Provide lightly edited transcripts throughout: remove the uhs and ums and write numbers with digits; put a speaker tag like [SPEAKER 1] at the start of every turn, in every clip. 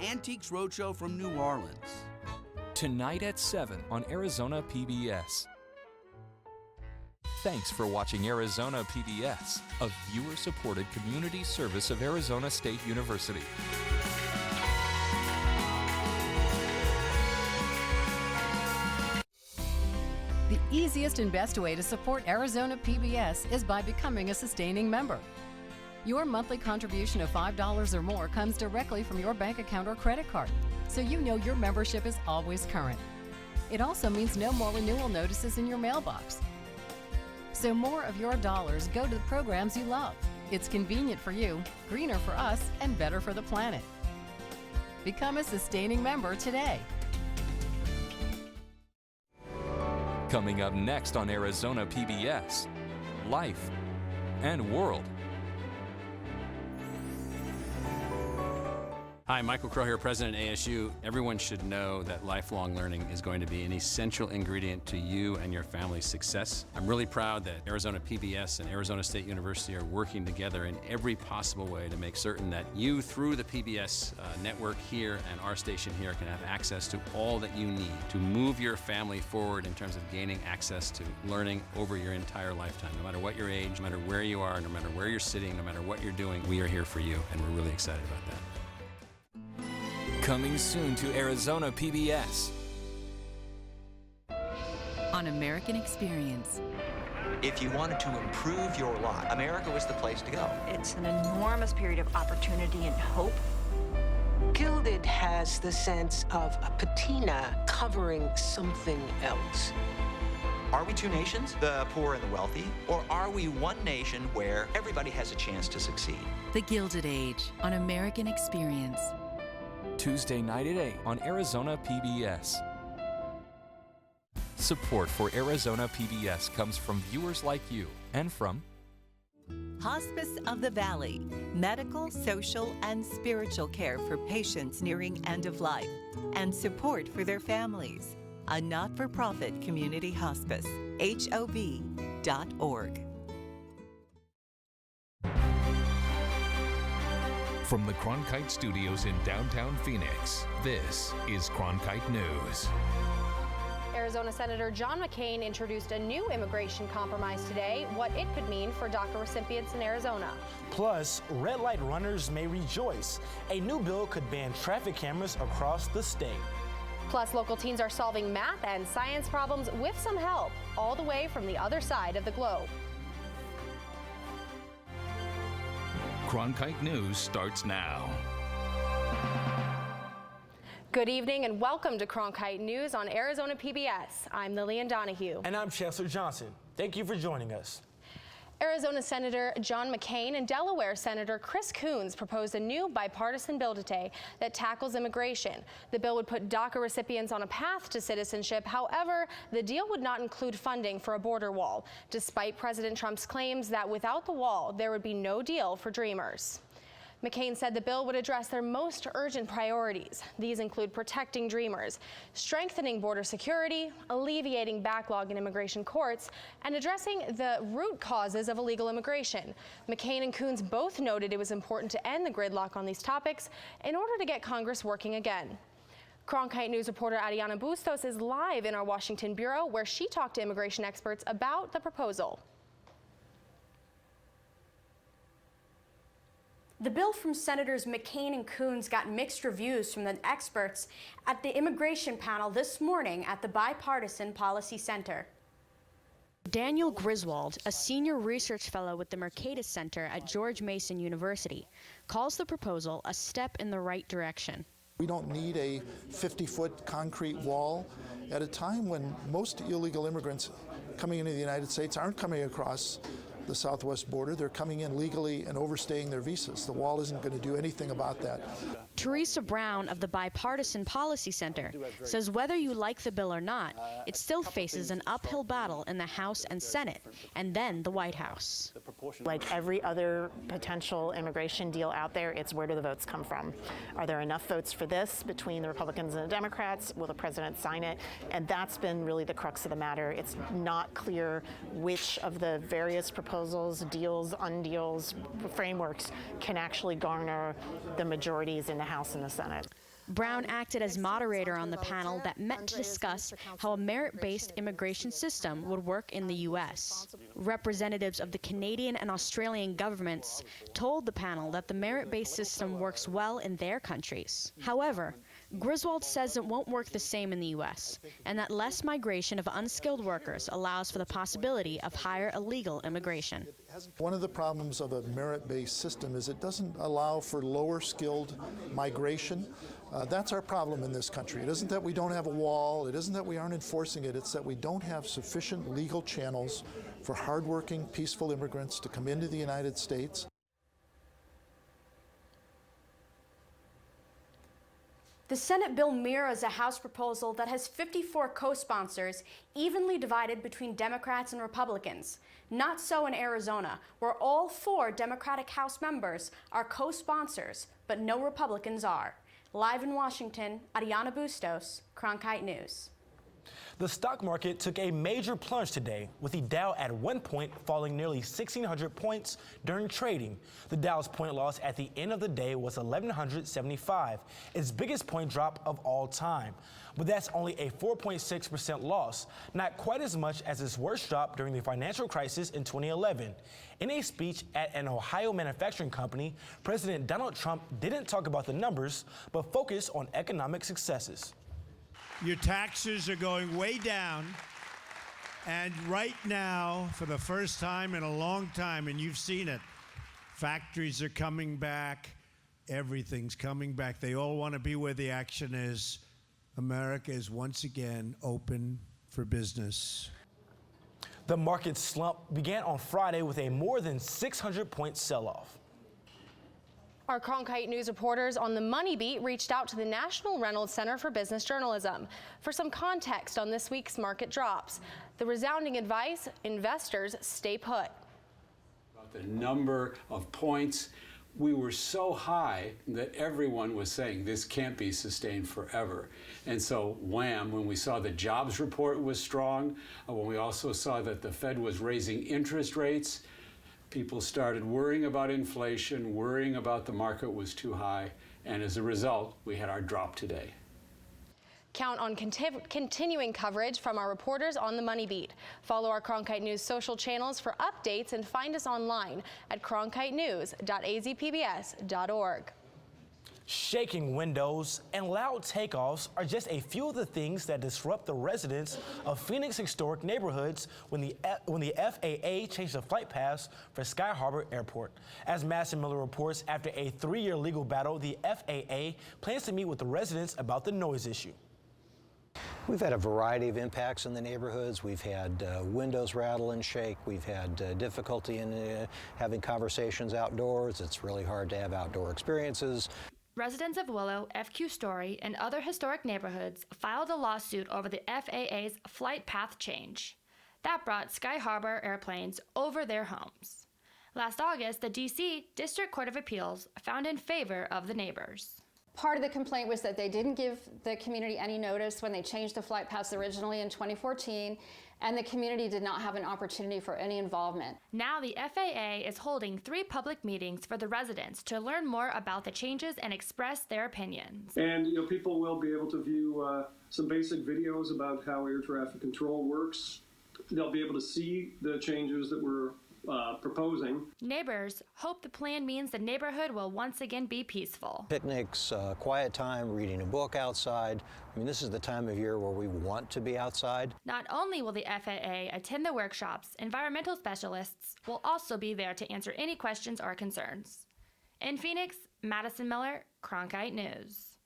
[SPEAKER 1] Antiques Roadshow from New Orleans.
[SPEAKER 2] Tonight at 7 on Arizona PBS. Thanks for watching Arizona PBS, a viewer-supported community service of Arizona State University.
[SPEAKER 3] The easiest and best way to support Arizona PBS is by becoming a sustaining member. Your monthly contribution of $5 or more comes directly from your bank account or credit card, so you know your membership is always current. It also means no more renewal notices in your mailbox. So more of your dollars go to the programs you love. It's convenient for you, greener for us, and better for the planet. Become a sustaining member today.
[SPEAKER 2] Coming up next on Arizona PBS, Life and World.
[SPEAKER 4] Hi, Michael Crow here, President of ASU. Everyone should know that lifelong learning is going to be an essential ingredient to you and your family's success. I'm really proud that Arizona PBS and Arizona State University are working together in every possible way to make certain that you, through the PBS network here and our station here, can have access to all that you need to move your family forward in terms of gaining access to learning over your entire lifetime. No matter what your age, no matter where you are, no matter where you're sitting, no matter what you're doing, we are here for you, and we're really excited about that.
[SPEAKER 2] Coming soon to Arizona PBS.
[SPEAKER 5] On American Experience.
[SPEAKER 6] If you wanted to improve your lot, America was the place to go.
[SPEAKER 7] It's an enormous period of opportunity and hope.
[SPEAKER 8] Gilded has the sense of a patina covering something else.
[SPEAKER 6] Are we two nations, the poor and the wealthy? Or are we one nation where everybody has a chance to succeed?
[SPEAKER 5] The Gilded Age on American Experience.
[SPEAKER 2] Tuesday night at 8 on Arizona PBS. Support for Arizona PBS comes from viewers like you and from
[SPEAKER 9] Hospice of the Valley, medical, social, and spiritual care for patients nearing end of life, and support for their families. A not-for-profit community hospice, HOV.org.
[SPEAKER 10] From the Cronkite Studios in downtown Phoenix, this is Cronkite News.
[SPEAKER 11] Arizona Senator John McCain introduced a new immigration compromise today, what it could mean for DACA recipients in Arizona.
[SPEAKER 12] Plus, red light runners may rejoice. A new bill could ban traffic cameras across the state.
[SPEAKER 11] Plus, local teens are solving math and science problems with some help, all the way from the other side of the globe.
[SPEAKER 10] Cronkite News starts now.
[SPEAKER 11] Good evening and welcome to Cronkite News on Arizona PBS. I'm Lillian Donahue.
[SPEAKER 12] And I'm Chancellor Johnson. Thank you for joining us.
[SPEAKER 11] Arizona Senator John McCain and Delaware Senator Chris Coons proposed a new bipartisan bill today that tackles immigration. The bill would put DACA recipients on a path to citizenship. However, the deal would not include funding for a border wall, despite President Trump's claims that without the wall, there would be no deal for dreamers. McCain said the bill would address their most urgent priorities. These include protecting dreamers, strengthening border security, alleviating backlog in immigration courts, and addressing the root causes of illegal immigration. McCain and Coons both noted it was important to end the gridlock on these topics in order to get Congress working again. Cronkite News reporter Ariana Bustos is live in our Washington bureau, where she talked to immigration experts about the proposal.
[SPEAKER 13] The bill from Senators McCain and Coons got mixed reviews from the experts at the immigration panel this morning at the Bipartisan Policy Center.
[SPEAKER 14] Daniel Griswold, a senior research fellow with the Mercatus Center at George Mason University, calls the proposal a step in the right direction.
[SPEAKER 15] We don't need a 50-foot concrete wall at a time when most illegal immigrants coming into the United States aren't coming across the southwest border. They're coming in legally and overstaying their visas. The wall isn't going to do anything about that.
[SPEAKER 14] Teresa Brown of the Bipartisan Policy Center says whether you like the bill or not, it still faces an uphill battle in the House and Senate, and then the White House.
[SPEAKER 16] Like every other potential immigration deal out there, it's where do the votes come from? Are there enough votes for this between the Republicans and the Democrats? Will the president sign it? And that's been really the crux of the matter. It's not clear which of the various proposals, deals, undeals, frameworks can actually garner the majorities in the House and the Senate.
[SPEAKER 14] Brown acted as moderator on the panel that met to discuss how a merit-based immigration system would work in the U.S. Representatives of the Canadian and Australian governments told the panel that the merit-based system works well in their countries. However, Griswold says it won't work the same in the U.S., and that less migration of unskilled workers allows for the possibility of higher illegal immigration.
[SPEAKER 15] One of the problems of a merit-based system is it doesn't allow for lower-skilled migration. That's our problem in this country. It isn't that we don't have a wall, it isn't that we aren't enforcing it, it's that we don't have sufficient legal channels for hardworking, peaceful immigrants to come into the United States.
[SPEAKER 13] The Senate bill mirrors a House proposal that has 54 co-sponsors, evenly divided between Democrats and Republicans. Not so in Arizona, where all 4 Democratic House members are co-sponsors, but no Republicans are. Live in Washington, Ariana Bustos, Cronkite News.
[SPEAKER 12] The stock market took a major plunge today, with the Dow at one point falling nearly 1,600 points during trading. The Dow's point loss at the end of the day was 1,175, its biggest point drop of all time. But that's only a 4.6% loss, not quite as much as its worst drop during the financial crisis in 2011. In a speech at an Ohio manufacturing company, President Donald Trump didn't talk about the numbers, but focused on economic successes.
[SPEAKER 17] Your taxes are going way down, and right now, for the first time in a long time, and you've seen it, factories are coming back, everything's coming back. They all want to be where the action is. America is once again open for business.
[SPEAKER 12] The market slump began on Friday with a more than 600-point sell-off.
[SPEAKER 11] Our Cronkite News reporters on the Money Beat reached out to the National Reynolds Center for Business Journalism for some context on this week's market drops. The resounding advice: investors stay put.
[SPEAKER 18] About the number of points, we were so high that everyone was saying this can't be sustained forever. And so wham, when we saw the jobs report was strong, when we also saw that the Fed was raising interest rates, people started worrying about inflation, worrying about the market was too high, and as a result, we had our drop today.
[SPEAKER 11] Count on continuing coverage from our reporters on the Money Beat. Follow our Cronkite News social channels for updates and find us online at cronkitenews.azpbs.org.
[SPEAKER 12] Shaking windows and loud takeoffs are just a few of the things that disrupt the residents of Phoenix historic neighborhoods when the FAA changed the flight paths for Sky Harbor Airport. As Madison Miller reports, after a 3-year legal battle, the FAA plans to meet with the residents about the noise issue.
[SPEAKER 19] We've had a variety of impacts in the neighborhoods. We've had windows rattle and shake. We've had difficulty in having conversations outdoors. It's really hard to have outdoor experiences.
[SPEAKER 20] Residents of Willow, FQ Story, and other historic neighborhoods filed a lawsuit over the FAA's flight path change. That brought Sky Harbor airplanes over their homes. Last August, the D.C. District Court of Appeals found in favor of the neighbors.
[SPEAKER 21] Part of the complaint was that they didn't give the community any notice when they changed the flight paths originally in 2014, and the community did not have an opportunity for any involvement.
[SPEAKER 20] Now the FAA is holding 3 public meetings for the residents to learn more about the changes and express their opinions.
[SPEAKER 22] And people will be able to view some basic videos about how air traffic control works. They'll be able to see the changes that we're proposing.
[SPEAKER 20] Neighbors hope the plan means the neighborhood will once again be peaceful.
[SPEAKER 19] Picnics, quiet time, reading a book outside. I mean, this is the time of year where we want to be outside.
[SPEAKER 20] Not only will the FAA attend the workshops, environmental specialists will also be there to answer any questions or concerns. In Phoenix, Madison Miller, Cronkite News.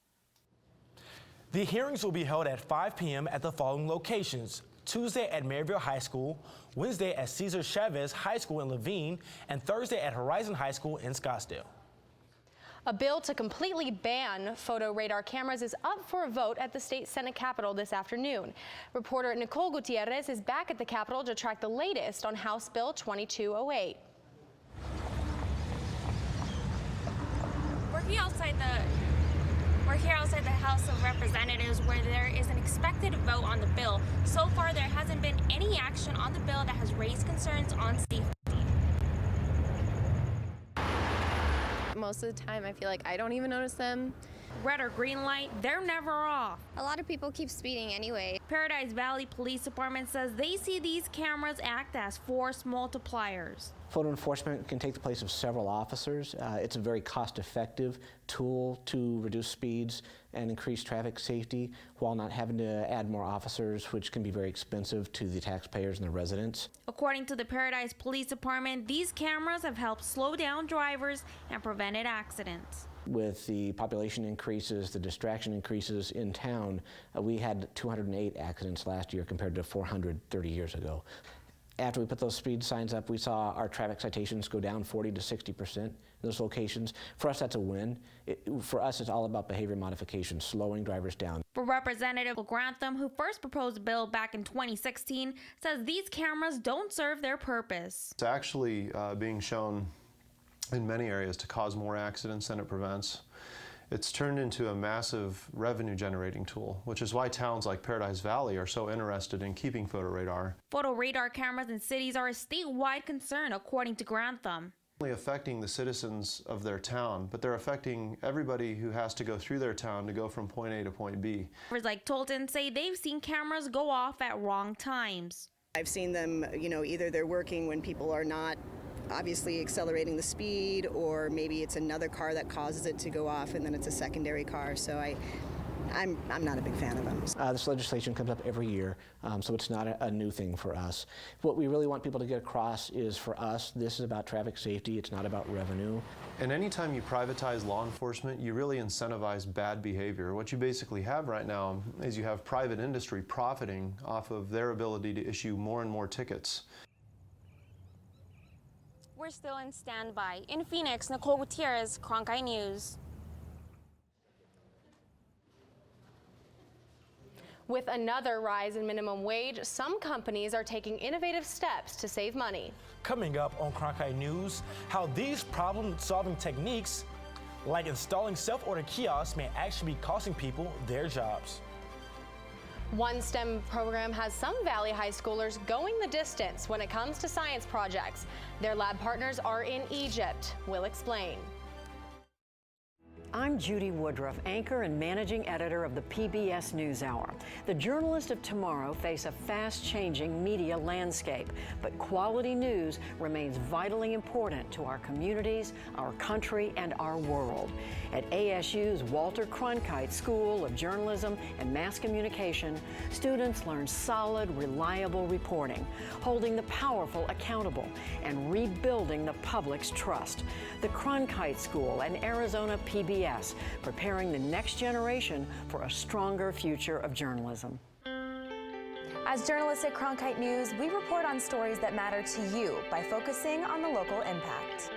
[SPEAKER 12] The hearings will be held at 5 p.m. at the following locations: Tuesday at Maryville High School, Wednesday at Cesar Chavez High School in Laveen, and Thursday at Horizon High School in Scottsdale.
[SPEAKER 11] A bill to completely ban photo radar cameras is up for a vote at the state Senate Capitol this afternoon. Reporter Nicole Gutierrez is back at the Capitol to track the latest on House Bill 2208.
[SPEAKER 23] We're here outside the House of Representatives, where there is an expected vote on the bill. So far, there hasn't been any action on the bill that has raised concerns on safety.
[SPEAKER 24] Most of the time, I feel like I don't even notice them.
[SPEAKER 23] red or green light, they're never off.
[SPEAKER 1] A lot of people keep speeding anyway.
[SPEAKER 23] Paradise Valley Police Department says they see these cameras act as force multipliers.
[SPEAKER 3] Photo enforcement can take the place of several officers. It's a very cost-effective tool to reduce speeds and increase traffic safety while not having to add more officers, which can be very expensive to the taxpayers and the residents.
[SPEAKER 23] According to the Paradise Police Department, these cameras have helped slow down drivers and prevented accidents.
[SPEAKER 3] With the population increases, the distraction increases in town, we had 208 accidents last year compared to 430 years ago. After we put those speed signs up, we saw our traffic citations go down 40 to 60% in those locations. For us, that's a win. For us, it's all about behavior modification, slowing drivers down.
[SPEAKER 23] For Representative Grantham, who first proposed a bill back in 2016, says these cameras don't serve their purpose.
[SPEAKER 4] It's actually being shown in many areas to cause more accidents than it prevents. It's turned into a massive revenue generating tool, which is why towns like Paradise Valley are so interested in keeping photo radar.
[SPEAKER 23] Photo radar cameras in cities are a statewide concern, according to Grantham.
[SPEAKER 4] Only affecting the citizens of their town, but they're affecting everybody who has to go through their town to go from point A to point B.
[SPEAKER 23] Drivers like Tolton say they've seen cameras go off at wrong times.
[SPEAKER 24] I've seen them, either they're working when people are not obviously accelerating the speed, or maybe it's another car that causes it to go off and then it's a secondary car. So I'm not a big fan of them.
[SPEAKER 3] This legislation comes up every year, so it's not a new thing for us. What we really want people to get across is, for us, this is about traffic safety, it's not about revenue.
[SPEAKER 4] And anytime you privatize law enforcement, you really incentivize bad behavior. What you basically have right now is you have private industry profiting off of their ability to issue more and more tickets.
[SPEAKER 23] We're still in standby. In Phoenix, Nicole Gutierrez, Cronkite News.
[SPEAKER 11] With another rise in minimum wage, some companies are taking innovative steps to save money.
[SPEAKER 12] Coming up on Cronkite News, how these problem-solving techniques, like installing self-order kiosks, may actually be costing people their jobs.
[SPEAKER 11] One STEM program has some Valley High schoolers going the distance when it comes to science projects. Their lab partners are in Egypt. We'll explain.
[SPEAKER 25] I'm Judy Woodruff, anchor and managing editor of the PBS NewsHour. The journalists of tomorrow face a fast-changing media landscape, but quality news remains vitally important to our communities, our country, and our world. At ASU's Walter Cronkite School of Journalism and Mass Communication, students learn solid, reliable reporting, holding the powerful accountable, and rebuilding the public's trust. The Cronkite School and Arizona PBS, preparing the next generation for a stronger future of journalism.
[SPEAKER 26] As journalists at Cronkite News, we report on stories that matter to you by focusing on the local impact.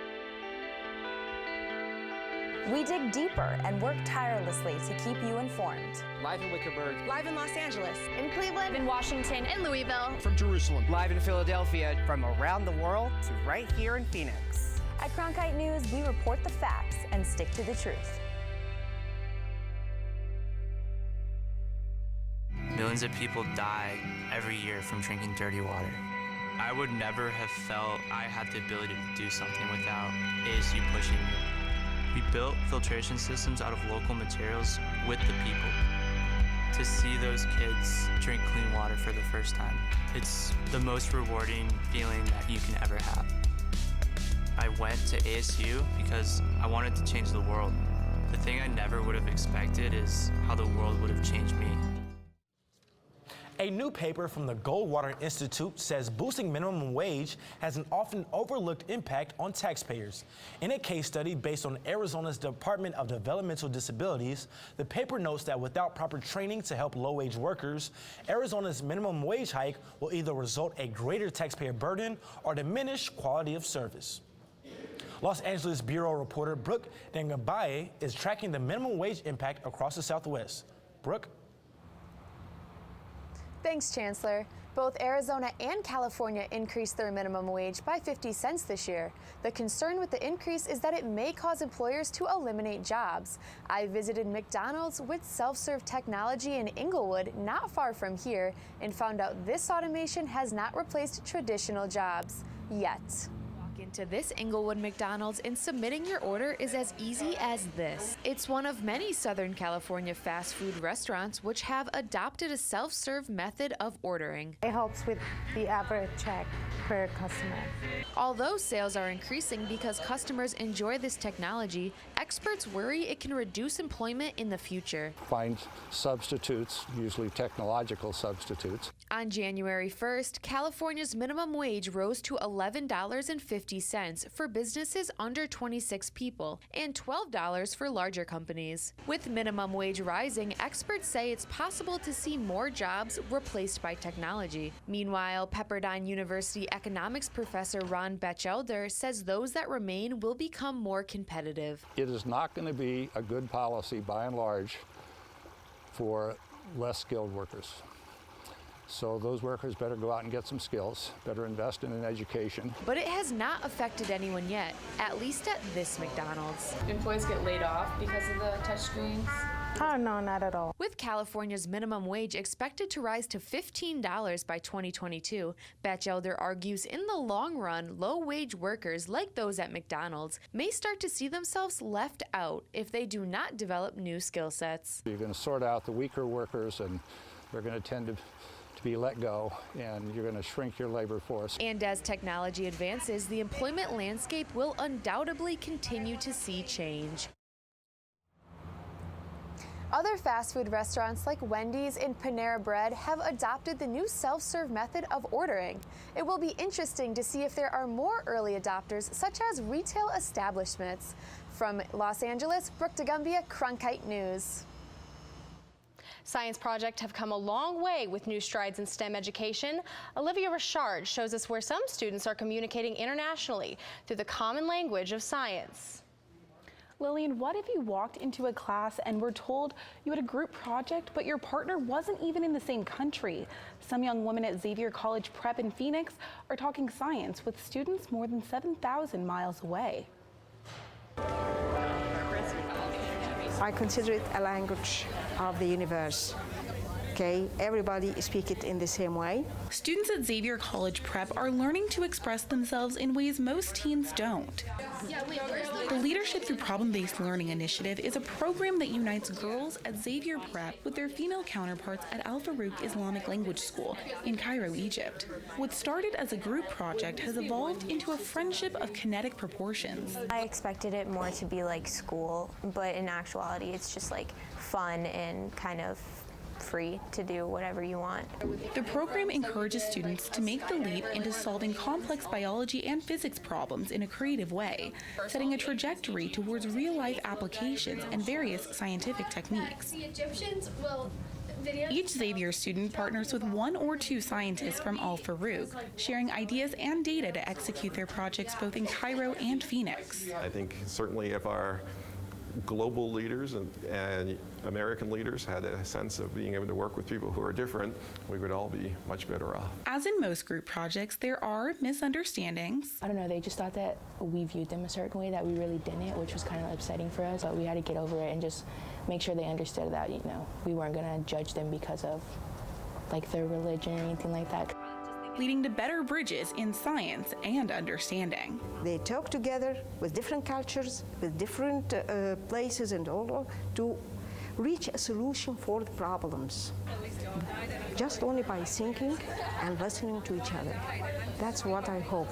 [SPEAKER 26] We dig deeper and work tirelessly to keep you informed.
[SPEAKER 27] Live in Wickerburg.
[SPEAKER 26] Live in Los Angeles. In Cleveland.
[SPEAKER 23] In Washington. In Louisville.
[SPEAKER 27] From Jerusalem.
[SPEAKER 28] Live in Philadelphia. From around the world to right here in Phoenix.
[SPEAKER 26] At Cronkite News, we report the facts and stick to the truth.
[SPEAKER 29] Millions of people die every year from drinking dirty water. I would never have felt I had the ability to do something without ASU pushing me. We built filtration systems out of local materials with the people. To see those kids drink clean water for the first time, it's the most rewarding feeling that you can ever have. I went to ASU because I wanted to change the world. The thing I never would have expected is how the world would have changed me.
[SPEAKER 12] A new paper from the Goldwater Institute says boosting minimum wage has an often overlooked impact on taxpayers. In a case study based on Arizona's Department of Developmental Disabilities, the paper notes that without proper training to help low-wage workers, Arizona's minimum wage hike will either result a greater taxpayer burden or diminish quality of service. Los Angeles Bureau reporter Brooke Dangabaye is tracking the minimum wage impact across the Southwest. Brooke?
[SPEAKER 26] Thanks, Chancellor. Both Arizona and California increased their minimum wage by 50 cents this year. The concern with the increase is that it may cause employers to eliminate jobs. I visited McDonald's with self-serve technology in Inglewood, not far from here, and found out this automation has not replaced traditional jobs yet.
[SPEAKER 30] Walk in
[SPEAKER 2] into this Inglewood McDonald's and submitting your order is as easy as this. It's one of many Southern California fast food restaurants which have adopted a self-serve method of ordering.
[SPEAKER 5] It helps with the average check per customer.
[SPEAKER 2] Although sales are increasing because customers enjoy this technology, experts worry it can reduce employment in the future.
[SPEAKER 6] Find substitutes, usually technological substitutes.
[SPEAKER 2] On January 1st, California's minimum wage rose to $11.50 for businesses under 26 people and $12 for larger companies. With minimum wage rising, experts say it's possible to see more jobs replaced by technology. Meanwhile, Pepperdine University economics professor Ron Batchelder says those that remain will become more competitive.
[SPEAKER 6] It is not going to be a good policy, by and large, for less skilled workers. So those workers better go out and get some skills, better invest in an education.
[SPEAKER 2] But it has not affected anyone yet, at least at this McDonald's.
[SPEAKER 7] Employees get laid off because of the touchscreens?
[SPEAKER 5] Oh, no, not at all.
[SPEAKER 2] With California's minimum wage expected to rise to $15 by 2022, Batchelder argues in the long run, low-wage workers like those at McDonald's may start to see themselves left out if they do not develop new skill sets.
[SPEAKER 6] You're going to sort out the weaker workers, and they're going to tend to be let go, and you're going to shrink your labor force.
[SPEAKER 2] And as technology advances, the employment landscape will undoubtedly continue to see change.
[SPEAKER 26] Other fast food restaurants like Wendy's and Panera Bread have adopted the new self-serve method of ordering. It will be interesting to see if there are more early adopters, such as retail establishments. From Los Angeles, Brooke DeGumbia, Cronkite News.
[SPEAKER 11] Science projects have come a long way with new strides in STEM education. Olivia Richard shows us where some students are communicating internationally through the common language of science.
[SPEAKER 8] Lillian, what if you walked into a class and were told you had a group project, but your partner wasn't even in the same country? Some young women at Xavier College Prep in Phoenix are talking science with students more than 7,000 miles away.
[SPEAKER 9] I consider it a language of the universe. Okay, everybody speak it in the same way.
[SPEAKER 8] Students at Xavier College Prep are learning to express themselves in ways most teens don't. The Leadership Through Problem-Based Learning initiative is a program that unites girls at Xavier Prep with their female counterparts at Al Farouk Islamic Language School in Cairo, Egypt. What started as a group project has evolved into a friendship of kinetic proportions.
[SPEAKER 10] I expected it more to be like school, but in actuality it's just like fun and kind of free to do whatever you want.
[SPEAKER 8] The program encourages students to make the leap into solving complex biology and physics problems in a creative way, setting a trajectory towards real-life applications and various scientific techniques. Each Xavier student partners with one or two scientists from Al Farouk, sharing ideas and data to execute their projects both in Cairo and Phoenix.
[SPEAKER 16] I think certainly if our global leaders and American leaders had a sense of being able to work with people who are different, we would all be much better off.
[SPEAKER 8] As in most group projects, there are misunderstandings.
[SPEAKER 27] I don't know, they just thought that we viewed them a certain way that we really didn't, which was kind of upsetting for us, but we had to get over it and just make sure they understood that, you know, we weren't going to judge them because of like their religion or anything like that.
[SPEAKER 8] Leading to better bridges in science and understanding.
[SPEAKER 9] They talk together with different cultures, with different places and all to reach a solution for the problems. Just only by thinking and listening to each other. That's what I hope.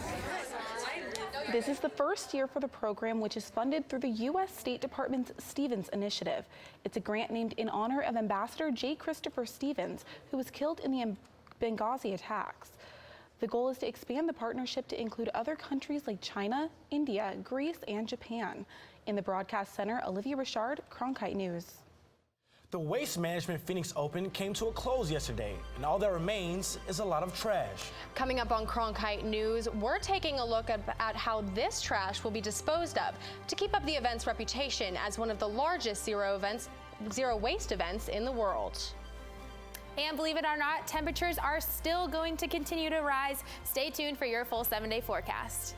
[SPEAKER 8] This is the first year for the program, which is funded through the U.S. State Department's Stevens Initiative. It's a grant named in honor of Ambassador J. Christopher Stevens, who was killed in the Benghazi attacks. The goal is to expand the partnership to include other countries like China, India, Greece, and Japan. In the Broadcast Center, Olivia Richard, Cronkite News.
[SPEAKER 12] The Waste Management Phoenix Open came to a close yesterday, and all that remains is a lot of trash.
[SPEAKER 11] Coming up on Cronkite News, we're taking a look at how this trash will be disposed of to keep up the event's reputation as one of the largest zero waste events in the world.
[SPEAKER 23] And believe it or not, temperatures are still going to continue to rise. Stay tuned for your full 7-day forecast.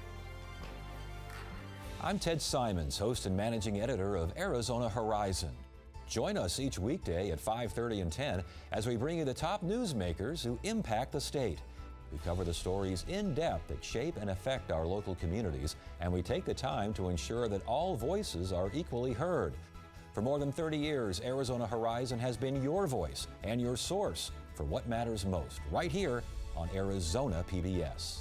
[SPEAKER 30] I'm Ted Simons, host and managing editor of Arizona Horizon. Join us each weekday at 5:30 and 10 as we bring you the top newsmakers who impact the state. We cover the stories in depth that shape and affect our local communities, and we take the time to ensure that all voices are equally heard. For more than 30 years, Arizona Horizon has been your voice and your source for what matters most, right here on Arizona PBS.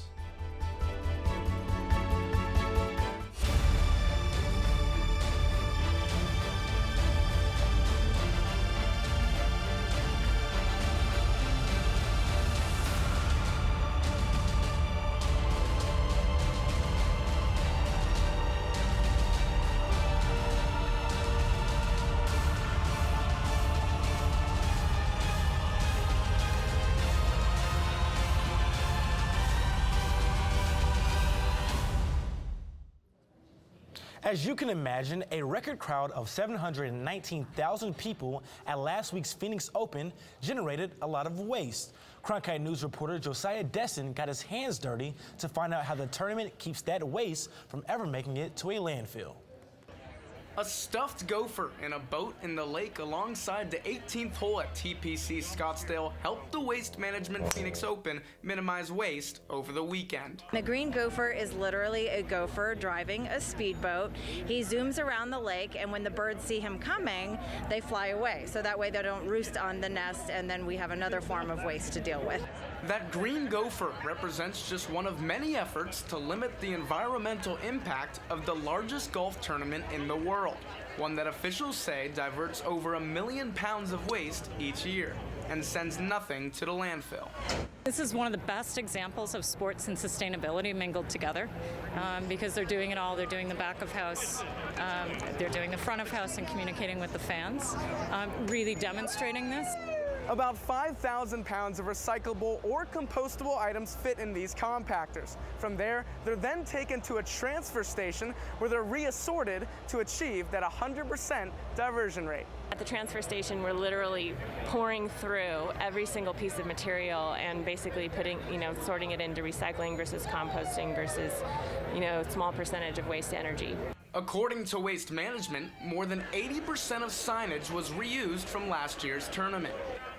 [SPEAKER 12] As you can imagine, a record crowd of 719,000 people at last week's Phoenix Open generated a lot of waste. Cronkite News reporter Josiah Destin got his hands dirty to find out how the tournament keeps that waste from ever making it to a landfill.
[SPEAKER 1] A stuffed gopher in a boat in the lake alongside the 18th hole at TPC Scottsdale helped the Waste Management Phoenix Open minimize waste over the weekend.
[SPEAKER 13] The green gopher is literally a gopher driving a speedboat. He zooms around the lake, and when the birds see him coming, they fly away. So that way they don't roost on the nest, and then we have another form of waste to deal with.
[SPEAKER 1] That green gopher represents just one of many efforts to limit the environmental impact of the largest golf tournament in the world, one that officials say diverts over 1 million pounds of waste each year and sends nothing to the landfill.
[SPEAKER 14] This is one of the best examples of sports and sustainability mingled together because they're doing it all. They're doing the back of house, they're doing the front of house and communicating with the fans, really demonstrating this.
[SPEAKER 1] About 5,000 pounds of recyclable or compostable items fit in these compactors. From there, they're then taken to a transfer station where they're reassorted to achieve that 100% diversion rate.
[SPEAKER 15] At the transfer station, we're literally pouring through every single piece of material and basically putting, sorting it into recycling versus composting versus, small percentage of waste energy.
[SPEAKER 1] According to Waste Management, more than 80% of signage was reused from last year's tournament.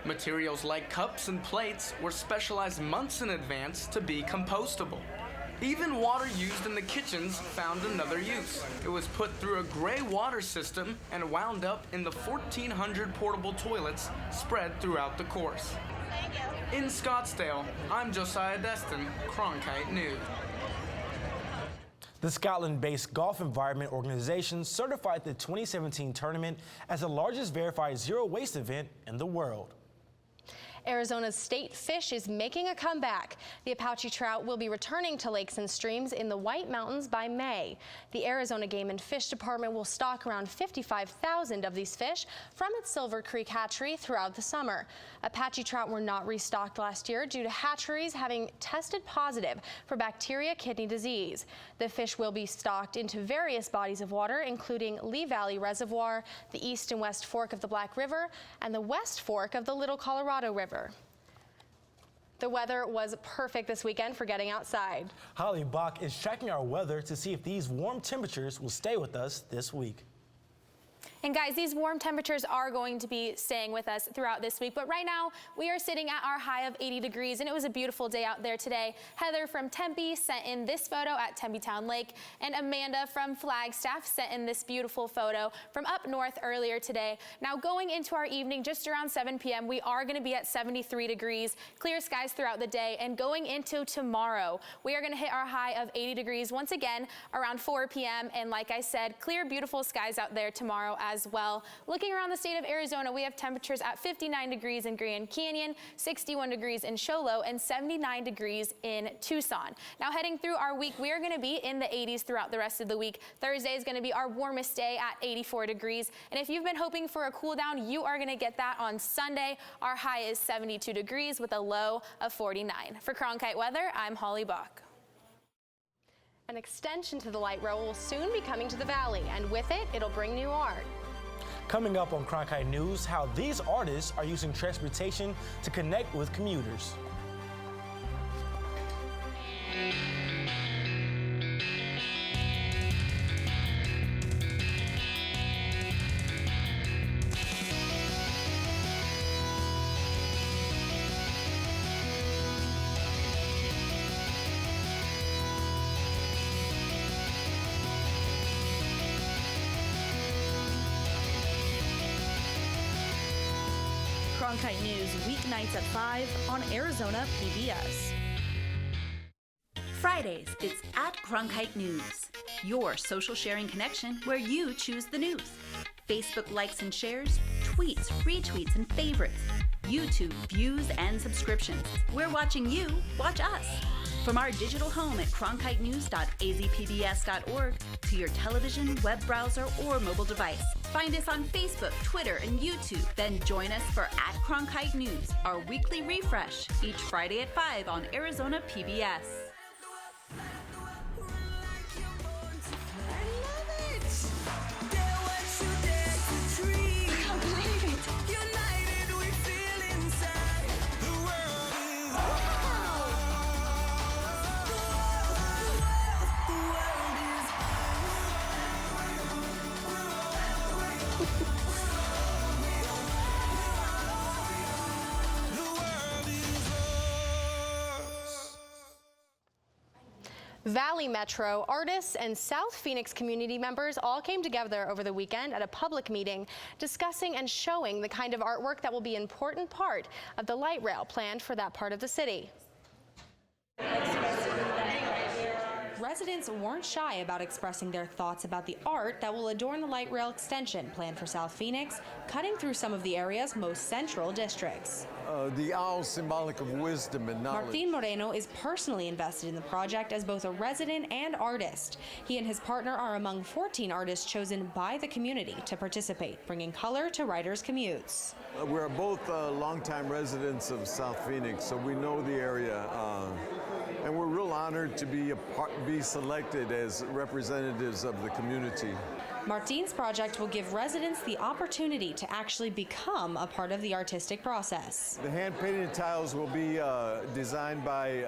[SPEAKER 1] Materials like cups and plates were specialized months in advance to be compostable. Even water used in the kitchens found another use. It was put through a gray water system and wound up in the 1,400 portable toilets spread throughout the course. In Scottsdale, I'm Josiah Destin, Cronkite News.
[SPEAKER 12] The Scotland-based Golf Environment Organization certified the 2017 tournament as the largest verified zero waste event in the world.
[SPEAKER 11] Arizona's state fish is making a comeback. The Apache trout will be returning to lakes and streams in the White Mountains by May. The Arizona Game and Fish Department will stock around 55,000 of these fish from its Silver Creek hatchery throughout the summer. Apache trout were not restocked last year due to hatcheries having tested positive for bacteria kidney disease. The fish will be stocked into various bodies of water, including Lee Valley Reservoir, the east and west fork of the Black River, and the west fork of the Little Colorado River. The weather was perfect this weekend for getting outside.
[SPEAKER 12] Holly Bach is tracking our weather to see if these warm temperatures will stay with us this week.
[SPEAKER 17] And guys, these warm temperatures are going to be staying with us throughout this week, but right now we are sitting at our high of 80 degrees and it was a beautiful day out there today. Heather from Tempe sent in this photo at Tempe Town Lake, and Amanda from Flagstaff sent in this beautiful photo from up north earlier today. Now going into our evening, just around 7 p.m., we are going to be at 73 degrees, clear skies throughout the day, and going into tomorrow, we are going to hit our high of 80 degrees once again around 4 p.m. And like I said, clear, beautiful skies out there tomorrow as well. Looking around the state of Arizona, we have temperatures at 59 degrees in Grand Canyon, 61 degrees in Show Low, and 79 degrees in Tucson. Now heading through our week, we are going to be in the 80s throughout the rest of the week. Thursday is going to be our warmest day at 84 degrees. And if you've been hoping for a cool down, you are going to get that on Sunday. Our high is 72 degrees with a low of 49. For Cronkite Weather, I'm Holly Bach.
[SPEAKER 11] An extension to the light rail will soon be coming to the valley, and with it, it'll bring new art.
[SPEAKER 12] Coming up on Cronkite News, how these artists are using transportation to connect with commuters.
[SPEAKER 3] Cronkite News weeknights at 5 on Arizona PBS.
[SPEAKER 4] Fridays, it's at Cronkite News, your social sharing connection where you choose the news. Facebook likes and shares, tweets, retweets, and favorites. YouTube views and subscriptions. We're watching you watch us. From our digital home at cronkitenews.azpbs.org to your television, web browser, or mobile device. Find us on Facebook, Twitter, and YouTube. Then join us for at Cronkite News, our weekly refresh, each Friday at 5 on Arizona PBS.
[SPEAKER 11] Valley Metro artists and South Phoenix community members all came together over the weekend at a public meeting discussing and showing the kind of artwork that will be an important part of the light rail planned for that part of the city. Residents weren't shy about expressing their thoughts about the art that will adorn the light rail extension planned for South Phoenix, cutting through some of the area's most central districts.
[SPEAKER 18] The owl symbolic of wisdom and knowledge.
[SPEAKER 11] Martin Moreno is personally invested in the project as both a resident and artist. He and his partner are among 14 artists chosen by the community to participate, bringing color to riders' commutes.
[SPEAKER 18] We're both longtime residents of South Phoenix, so we know the area. And we're real honored to be selected as representatives of the community.
[SPEAKER 11] Martin's project will give residents the opportunity to actually become a part of the artistic process.
[SPEAKER 18] The hand-painted tiles will be designed by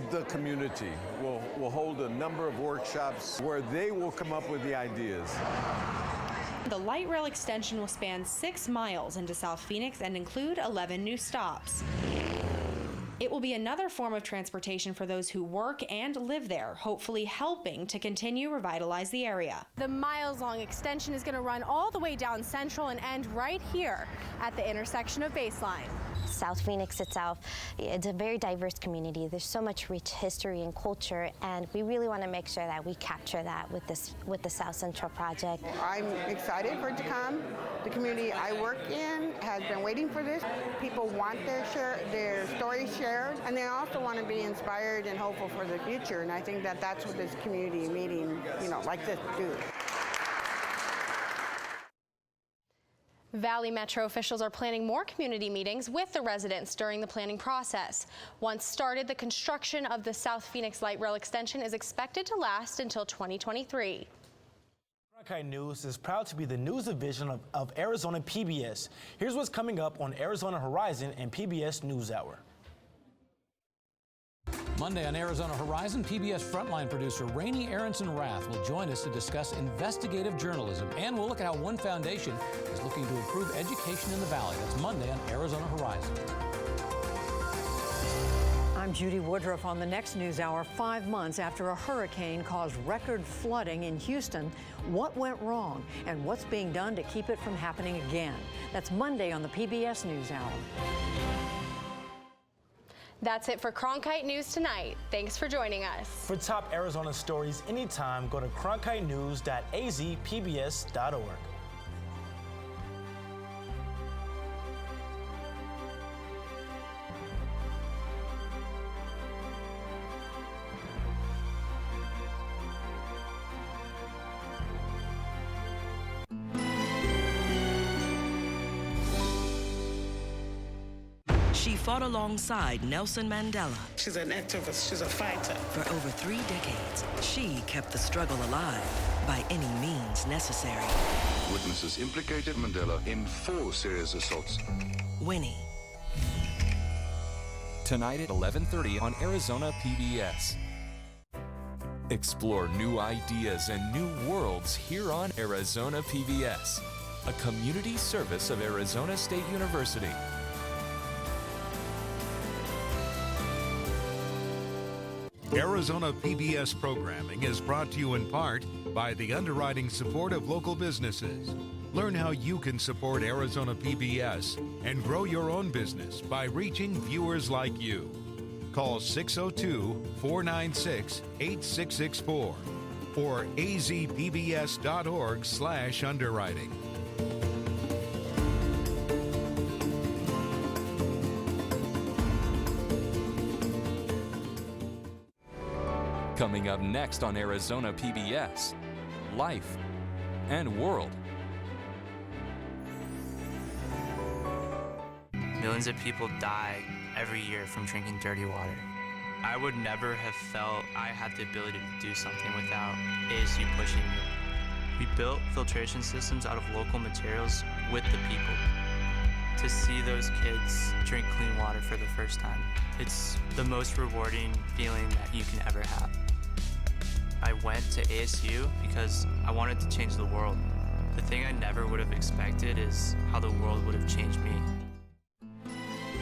[SPEAKER 18] the community. We'll hold a number of workshops where they will come up with the ideas.
[SPEAKER 11] The light rail extension will span 6 miles into South Phoenix and include 11 new stops. It will be another form of transportation for those who work and live there, hopefully helping to continue revitalize the area.
[SPEAKER 17] The miles-long extension is going to run all the way down Central and end right here at the intersection of Baseline.
[SPEAKER 19] South Phoenix itself, it's a very diverse community. There's so much rich history and culture, and we really want to make sure that we capture that with the South Central project.
[SPEAKER 20] I'm excited for it to come. The community I work in has been waiting for this. People want their stories shared, and they also want to be inspired and hopeful for the future. And I think that that's what this community meeting, like this do.
[SPEAKER 11] Valley Metro officials are planning more community meetings with the residents during the planning process. Once started, the construction of the South Phoenix Light Rail extension is expected to last until 2023.
[SPEAKER 12] Cronkite News is proud to be the news division of Arizona PBS. Here's what's coming up on Arizona Horizon and PBS NewsHour.
[SPEAKER 21] Monday on Arizona Horizon, PBS Frontline producer Rainey Aronson Rath will join us to discuss investigative journalism, and we'll look at how one foundation is looking to improve education in the Valley. That's Monday on Arizona Horizon.
[SPEAKER 22] I'm Judy Woodruff on the next NewsHour. 5 months after a hurricane caused record flooding in Houston, what went wrong and what's being done to keep it from happening again? That's Monday on the PBS NewsHour.
[SPEAKER 11] That's it for Cronkite News tonight. Thanks for joining us.
[SPEAKER 12] For top Arizona stories anytime, go to cronkitenews.azpbs.org.
[SPEAKER 24] She fought alongside Nelson Mandela.
[SPEAKER 25] She's an activist, she's a fighter.
[SPEAKER 24] For over 3 decades, she kept the struggle alive by any means necessary.
[SPEAKER 28] Witnesses implicated Mandela in 4 serious assaults.
[SPEAKER 24] Winnie.
[SPEAKER 31] Tonight at 11:30 on Arizona PBS. Explore new ideas and new worlds here on Arizona PBS, a community service of Arizona State University.
[SPEAKER 32] Arizona PBS programming is brought to you in part by the underwriting support of local businesses.
[SPEAKER 2] Learn how you can support Arizona PBS and grow your own business by reaching viewers like you. Call 602-496-8664 or azpbs.org/underwriting.
[SPEAKER 31] Coming up next on Arizona PBS, Life and World.
[SPEAKER 5] Millions of people die every year from drinking dirty water. I would never have felt I had the ability to do something without ASU pushing me. We built filtration systems out of local materials with the people. To see those kids drink clean water for the first time, it's the most rewarding feeling that you can ever have. I went to ASU because I wanted to change the world. The thing I never would have expected is how the world would have changed me.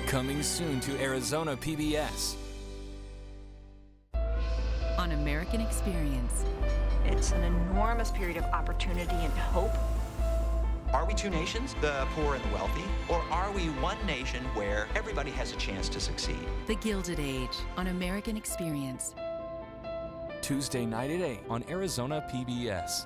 [SPEAKER 31] Coming soon to Arizona PBS.
[SPEAKER 6] On American Experience.
[SPEAKER 7] It's an enormous period of opportunity and hope.
[SPEAKER 8] Are we two nations, the poor and the wealthy? Or are we one nation where everybody has a chance to succeed?
[SPEAKER 6] The Gilded Age on American Experience.
[SPEAKER 31] Tuesday night at 8 on Arizona PBS.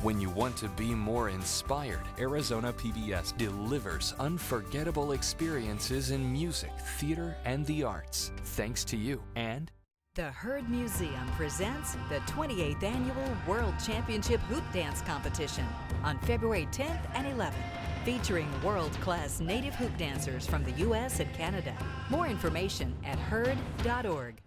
[SPEAKER 31] When you want to be more inspired, Arizona PBS delivers unforgettable experiences in music, theater, and the arts. Thanks to you. And
[SPEAKER 9] the Heard Museum presents the 28th Annual World Championship Hoop Dance Competition on February 10th and 11th, featuring world-class native hoop dancers from the U.S. and Canada. More information at heard.org.